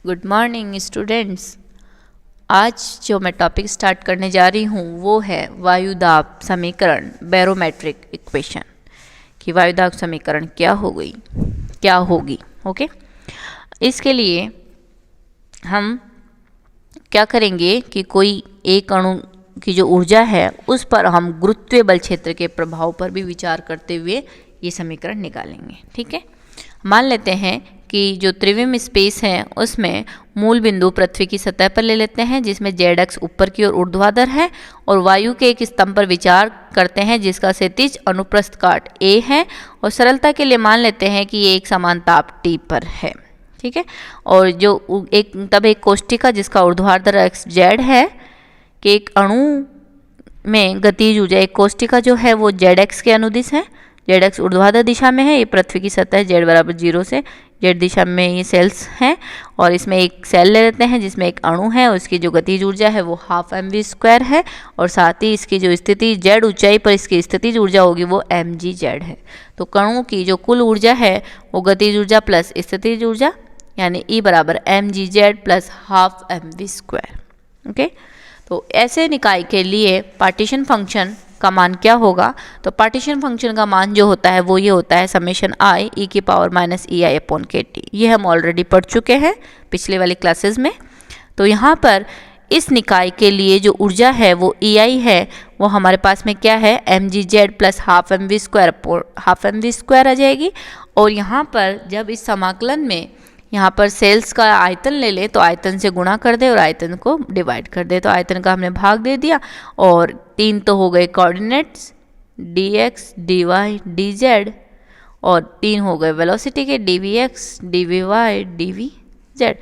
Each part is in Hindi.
Good morning students. आज जो मैं टॉपिक स्टार्ट करने जा रही हूँ वो है वायुदाब समीकरण, बैरोमेट्रिक इक्वेशन। कि वायुदाब समीकरण क्या होगी। ओके, इसके लिए हम क्या करेंगे कि कोई एक अणु की जो ऊर्जा है उस पर हम गुरुत्वीय बल क्षेत्र के प्रभाव पर भी विचार करते हुए ये समीकरण निकालेंगे। ठीक है, मान लेते हैं कि जो त्रिविम स्पेस है उसमें मूल बिंदु पृथ्वी की सतह पर ले लेते हैं, जिसमें जेड एक्स ऊपर की ओर ऊर्ध्वाधर है, और वायु के एक स्तंभ पर विचार करते हैं जिसका क्षैतिज अनुप्रस्थ काट ए है, और सरलता के लिए मान लेते हैं कि ये एक समान ताप टी पर है। ठीक है, और जो एक कोष्ठिका जिसका ऊर्ध्वाधर एक्स जेड है कि एक अणु में गतिज ऊर्जा, एक कोष्ठिका जो है वो जेड एक्स के अनुदिश है, जेड एक्स ऊर्ध्वाधर दिशा में है, ये पृथ्वी की सतह जेड बराबर 0 से जेड दिशा में ये सेल्स हैं, और इसमें एक सेल ले लेते हैं जिसमें एक अणु है, उसकी जो गतिज ऊर्जा है वो हाफ mv² है, और साथ ही इसकी जो स्थिति जेड ऊंचाई पर इसकी स्थितिज ऊर्जा होगी वो mgz है। तो कणों की जो कुल ऊर्जा है वो गतिज ऊर्जा प्लस स्थितिज ऊर्जा यानी E बराबर mgz plus half mv²। Okay, तो ऐसे निकाय के लिए पार्टीशन फंक्शन का मान क्या होगा? तो पार्टीशन फंक्शन का मान जो होता है वो ये होता है समेशन i e की power minus E I upon के टी। ये हम ऑलरेडी पढ़ चुके हैं पिछले वाली क्लासेस में। तो यहाँ पर इस निकाय के लिए जो ऊर्जा है वो ई आई है, वो हमारे पास में क्या है mgz प्लस हाफ mv² आ जाएगी। और यहाँ पर जब इस समाकलन में यहाँ पर सेल्स का आयतन ले ले तो आयतन से गुणा कर दे और आयतन को डिवाइड कर दे, तो आयतन का हमने भाग दे दिया, और 3 तो हो गए कोऑर्डिनेट्स dx dy dz, और 3 हो गए वेलोसिटी के dvx dvy dvz।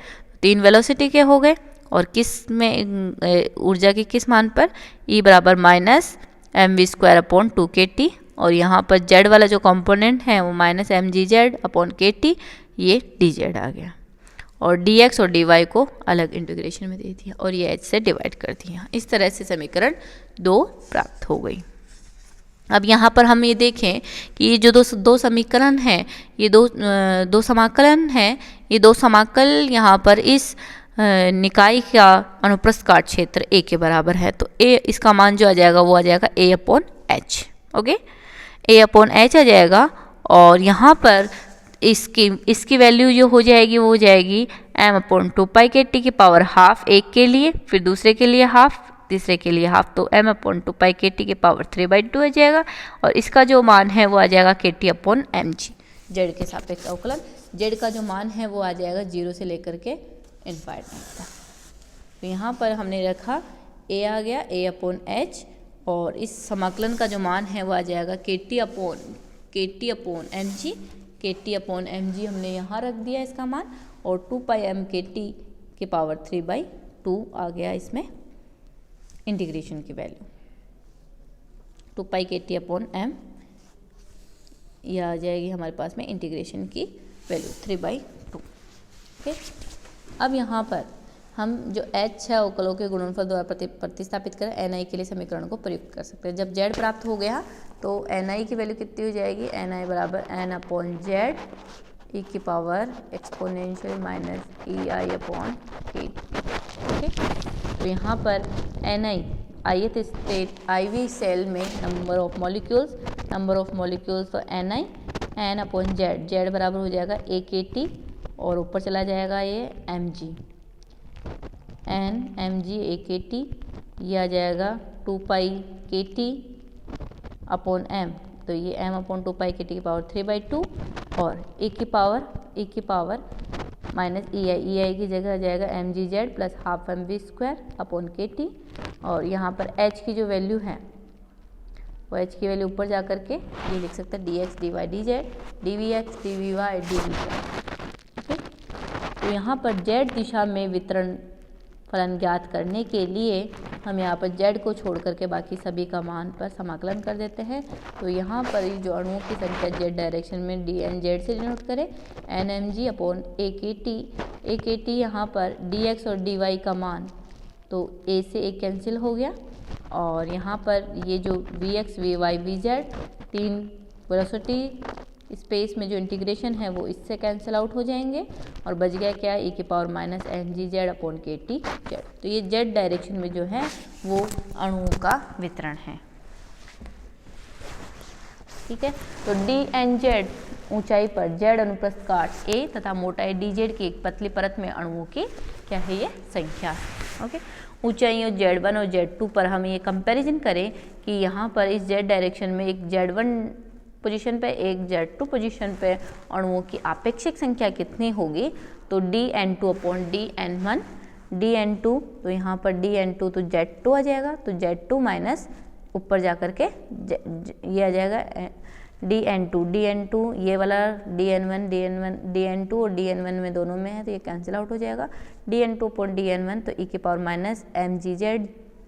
3 वेलोसिटी के हो गए, और किस में ऊर्जा के किस मान पर? E बराबर माइनस mv² अपॉन 2kT, और यहाँ पर z वाला जो कंपोनेंट है वो माइनस mgz अपॉन kT, ये dz आ गया, और dx और dy को अलग इंटीग्रेशन में दे दिया और ये h से डिवाइड कर दिया। इस तरह से समीकरण 2 प्राप्त हो गई। अब यहाँ पर हम ये देखें कि ये जो दो समीकरण हैं, ये दो समाकलन हैं, ये दो समाकल यहाँ पर इस निकाय का अनुप्रस्थ काट क्षेत्र a के बराबर है, तो a इसका मान जो आ जाएगा वो आ जाएगा a upon H. Okay, a upon H आ जाएगा, और यहाँ पर इसकी वैल्यू जो हो जाएगी वो हो जाएगी m अपॉन 2 के टी की पावर हाफ एक के लिए, फिर दूसरे के लिए हाफ, तीसरे के लिए हाफ, तो m अपॉन 2 के टी की पावर 3/2 आ जाएगा, और इसका जो मान है वो आ जाएगा K T upon M G, Z के सापेक्ष अवकलन। जेड का जो मान है वो आ जाएगा 0 से लेकर के इनफाइनाइट तक। तो यहाँ पर हमने रखा a आ गया a अपॉन एच, और इस समाकलन का जो मान है वो आ जाएगा के टी अपॉन एम जी। के टी अपॉन एम जी हमने यहाँ रख दिया इसका मान, और 2πm के टी की पावर 3/2 आ गया इसमें इंटीग्रेशन की वैल्यू। 2π के टी अपॉन एम, यह आ जाएगी हमारे पास में इंटीग्रेशन की वैल्यू 3/2। ओके, अब यहाँ पर हम जो h है अवकलों के गुणनफल द्वारा प्रतिस्थापित करें ni के लिए समीकरण को प्रयुक्त कर सकते हैं। जब z प्राप्त हो गया तो ni की वैल्यू कितनी हो जाएगी? ni बराबर n अपॉन जेड ई की power exponential minus E I upon K. Okay, तो यहाँ पर ni ith state IV cell में नंबर ऑफ मॉलिक्यूल्स, तो ni n अपॉन जेड बराबर हो जाएगा a के टी, और ऊपर चला जाएगा ये mg n mg a के टी, यह आ जाएगा 2π के टी अपॉन m, तो ये m अपॉन 2π के टी की पावर 3/2, और e की पावर माइनस ई आई की जगह आ जाएगा mgz plus half mv² upon के टी, और यहाँ पर h की जो वैल्यू है वो h की वैल्यू ऊपर जा करके ये लिख सकते हैं dx dy dz dvx dvy dvz। Okay, तो यहाँ पर z दिशा में वितरण फलन ज्ञात करने के लिए हम यहाँ पर z को छोड़ करके बाकी सभी का मान पर समाकलन कर देते हैं। तो यहाँ पर जो अणुओं की संख्या z डायरेक्शन में dnz से डिनोट करें, nmg अपॉन a के टी यहाँ पर dx और dy का मान, तो a से a कैंसिल हो गया, और यहाँ पर ये जो vx vy vz 3 velocity space में जो इंटीग्रेशन है वो इससे कैंसिल आउट हो जाएंगे और बच गया क्या, e की power minus mgz upon kt z। तो ये z डायरेक्शन में जो है वो अणुओं का वितरण है। ठीक है, तो dnz ऊंचाई पर z अनुप्रस्थ काट a तथा मोटाई dz की एक पतली परत में अणुओं की क्या है, ये संख्या है। ओके, ऊंचाइयों z1 और z2 पर हम ये कंपैरिजन करें कि यहाँ पर इस z डायरेक्शन में एक z1 पोजीशन पे एक z2 पोजीशन पे अणुओं की आपेक्षिक संख्या कितनी होगी, तो dn2 अपॉन dn1, dn2 तो यहाँ पर dn2 तो z2 आ जाएगा, तो z2 माइनस ऊपर जा कर के ये आ जाएगा dn2 ये वाला dn2 और dn1 में दोनों में है तो ये कैंसिल आउट हो जाएगा, dn2 अपॉन dn1 तो e की power minus mgz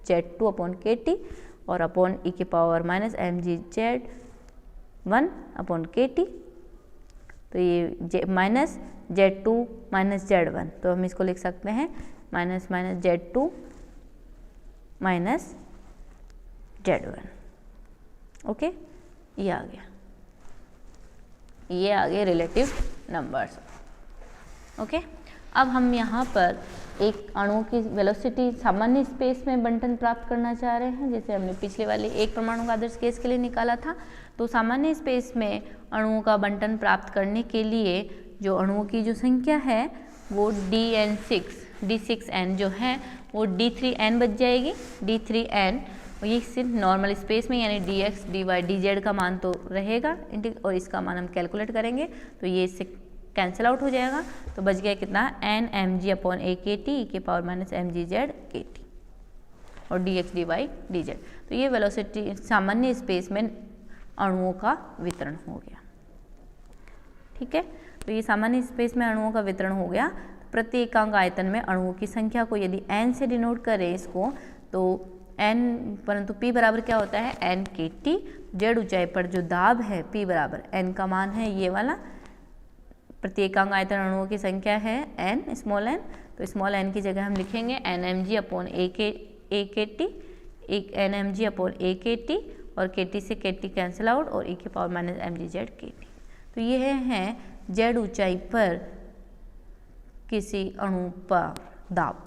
z2 upon kt और अपॉन e की power minus mgz 1 upon kt, तो ये माइनस z2 माइनस z1, तो हम इसको लिख सकते हैं minus minus z2 minus z1। Okay, ये आ गया, ये आ गए रिलेटिव नंबर्स। ओके, अब हम यहाँ पर एक अणु की वेलोसिटी सामान्य स्पेस में बंटन प्राप्त करना चाह रहे हैं, जैसे हमने पिछले वाले एक परमाणु का आदर्श केस के लिए निकाला था। तो सामान्य स्पेस में अणुओं का बंटन प्राप्त करने के लिए जो अणुओं की जो संख्या है वो d6n जो है वो d3n बच जाएगी, d3n ये सिर्फ नॉर्मल स्पेस में यानी dx dy dz का मान तो रहेगा और इसका मान हम कैलकुलेट करेंगे तो ये इससे कैंसिल आउट हो जाएगा, तो बच गया कितना n mg upon a kt e के पावर माइनस mgz kt और dx dy dz। तो ये वेलोसिटी सामान्य स्पेस में अणुओं का वितरण हो गया। ठीक है, तो ये सामान्य स्पेस में अणुओं का वितरण हो गया। प्रति एकांक आयतन में अणुओं की संख्या को यदि n से डिनोट करें इसको तो n, परंतु p बराबर क्या होता है n kt, z ऊंचाई पर जो दाब है p बराबर n का मान है ये वाला, प्रति एकांक आयतन अणुओं की संख्या है n स्मॉल n, तो स्मॉल n की जगह हम लिखेंगे n mg upon a kt, n mg upon a kt और kt से kt कैंसिल आउट और e के पावर माइनस mgz kt। तो ये है z ऊंचाई पर किसी अणु पर दाब।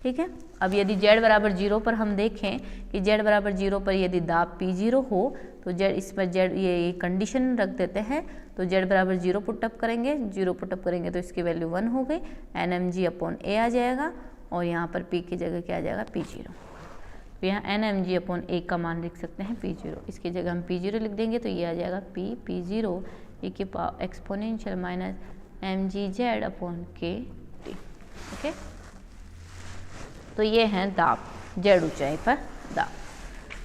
ठीक है, अब यदि z बराबर 0 पर हम देखें कि z बराबर 0 पर यदि दाब P0 हो तो z इस पर z ये कंडीशन रख देते हैं, तो z बराबर 0 पुटअप करेंगे, 0 पुटअप करेंगे तो इसकी वैल्यू 1 हो गई, nmg अपॉन a आ जाएगा और यहाँ पर p की जगह क्या आ जाएगा P0, तो यहाँ nmg अपॉन a का मान लिख सकते हैं P0, इसकी जगह हम P0 लिख देंगे तो ये आ जाएगा P0 e की power exponential minus mgz upon kt। Okay, तो ये है दाब, z ऊंचाई पर दाब।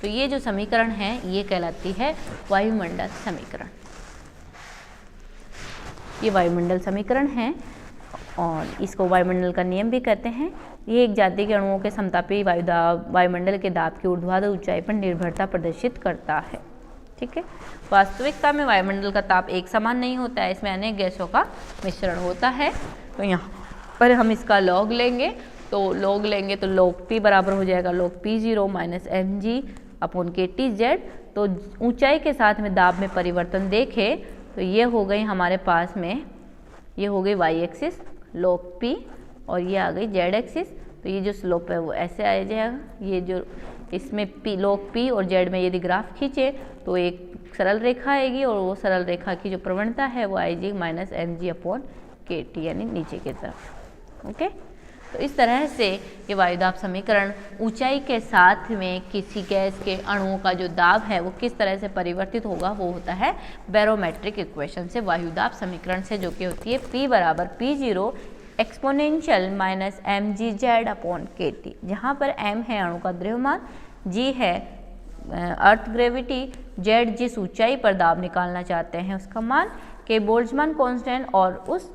तो ये जो समीकरण है ये कहलाती है वायुमंडल समीकरण। ये वायुमंडल समीकरण है और इसको वायुमंडल का नियम भी कहते हैं। ये एक जाति के अणुओं के समतापी वायुमंडल के दाब की ऊर्ध्वाधर ऊंचाई पर निर्भरता प्रदर्शित करता है। ठीक है, वास्तविकता में वायुमंडल का ताप एक समान नहीं होता है, इसमें अनेक गैसों का मिश्रण होता है। तो यहाँ पर हम इसका लॉग लेंगे तो log p बराबर हो जाएगा log p0 minus mg upon kt z। तो ऊंचाई के साथ में दाब में परिवर्तन देखें तो ये हो गई हमारे पास में, ये हो गई y एक्सिस log p और ये आ गई z एक्सिस। तो ये जो स्लोप है वो ऐसे आ जाएगा, ये जो इसमें log p और z में यदि ग्राफ खींचे तो एक सरल रेखा आएगी और वो सरल रेखा की जो प्रवणता है वो आएगी माइनस mg अपॉन kt यानी नीचे की तरफ। ओके, तो इस तरह से ये वायुदाब समीकरण ऊंचाई के साथ में किसी गैस के अणुओं का जो दाब है वो किस तरह से परिवर्तित होगा वो होता है बैरोमेट्रिक इक्वेशन से, वायुदाब समीकरण से, जो कि होती है P बराबर P0 exponential minus mgz upon kt, जहाँ पर m है अणु का द्रव्यमान, g है अर्थ ग्रेविटी, z जिस ऊंचाई पर दाब निकालना चाहते हैं उसका मान, k बोल्ट्जमान कांस्टेंट और उस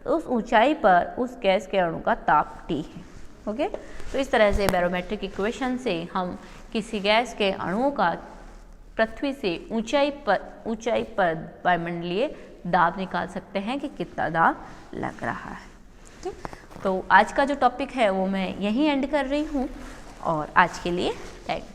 ऊंचाई पर उस गैस के अणु का ताप T है। ओके, तो इस तरह से बैरोमेट्रिक इक्वेशन से हम किसी गैस के अणुओं का पृथ्वी से ऊंचाई पर वायुमंडलीय दाब निकाल सकते हैं कि कितना दाब लग रहा है। ठीक, तो आज का जो टॉपिक है वो मैं यहीं एंड कर रही हूँ और आज के लिए थैंक यू।